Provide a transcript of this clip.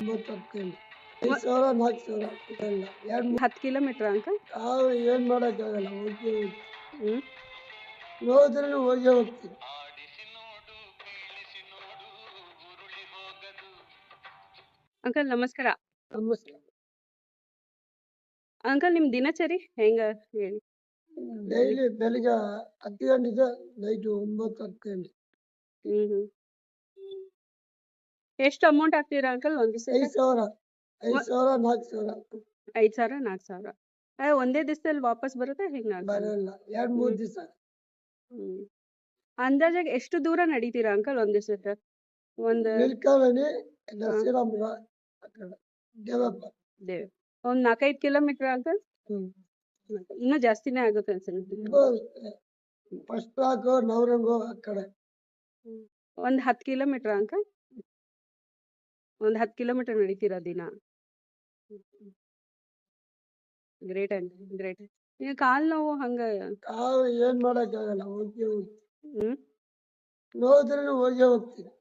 9 5,000 4,000 ಇದೆಲ್ಲ 10 kilometre uncle? ನಾವು ಏನ್ ಮಾಡಕ್ಕಾಗಲ್ಲ, ಹೋಗಿ ಹ್ಮ್ ನೋಡಿದ್ರೆ ಹೋಗೇ ಹೋಗ್ತೀವಿ. ಅಂಕಲ್ ನಮಸ್ಕಾರ. ನಮಸ್ಕಾರ. ಅಂಕಲ್ ನಿಮ್ ದಿನಚರಿ ಹೆಂಗ ಹೇಳಿ? ಡೈಲಿ ಬೆಳಿಗ್ಗೆ 10 ಗಂಟೆಗೆ ನೈಟ್ 9 ಗಂಟೆ. ಹ್ಮ್ ಎಷ್ಟು ಅಮೌಂಟ್ ಹಾಕ್ತೀರಾ ಅಂಕಲ್ ಒಂದ್ ದಿವಸ? 5,000 5,000 4,000 5,000 4,000. ಒಂದೇ ದಿವಸದಲ್ಲಿ ವಾಪಸ್ ಬರುತ್ತೆ ಹೆಂಗ? ಬರಲ್ಲ, 2-3 ದಿವಸ. ಅಂದಾಜಾಗ ಎಷ್ಟು ದೂರ ನಡೀತೀರಾ ಅಂಕಲ್ ಒಂದ್ ದಿವಸಕ್ಕೆ? ಮಿಲ್ಕಾಲನಿ ಶ್ರೀರಾಮಪುರ ಆ ಕಡೆ ದೇವಪ್ಪ. ಒಂದ್ 4-5 ಕಿಲೋಮೀಟರ್ ಅಂಕಲ್? ಇನ್ನೂ ಜಾಸ್ತಿನೇ ಆಗುತ್ತೆ ಅನ್ಸುತ್ತೆ. ಫಸ್ಟ್ ಬ್ಲಾಕ್ ನವರಂಗು ಆ ಕಡೆ. ಒಂದ್ 10 ಕಿಲೋಮೀಟರ್ ಅಂಕಲ್? ಒಂದ್ 10 ಕಿಲೋಮೀಟರ್ ನಡೀತೀರಾ ದಿನ? Great uncle, great. ಈಗ ಕಾಲ್ ನೋವು ಹಂಗ? ಏನ್ ಮಾಡಕ್ಕಾಗಲ್ಲ, ಹೋಗಿ ನೋಡಿದ್ರೆ ಹೋಗೇ ಹೋಗ್ತೀವಿ.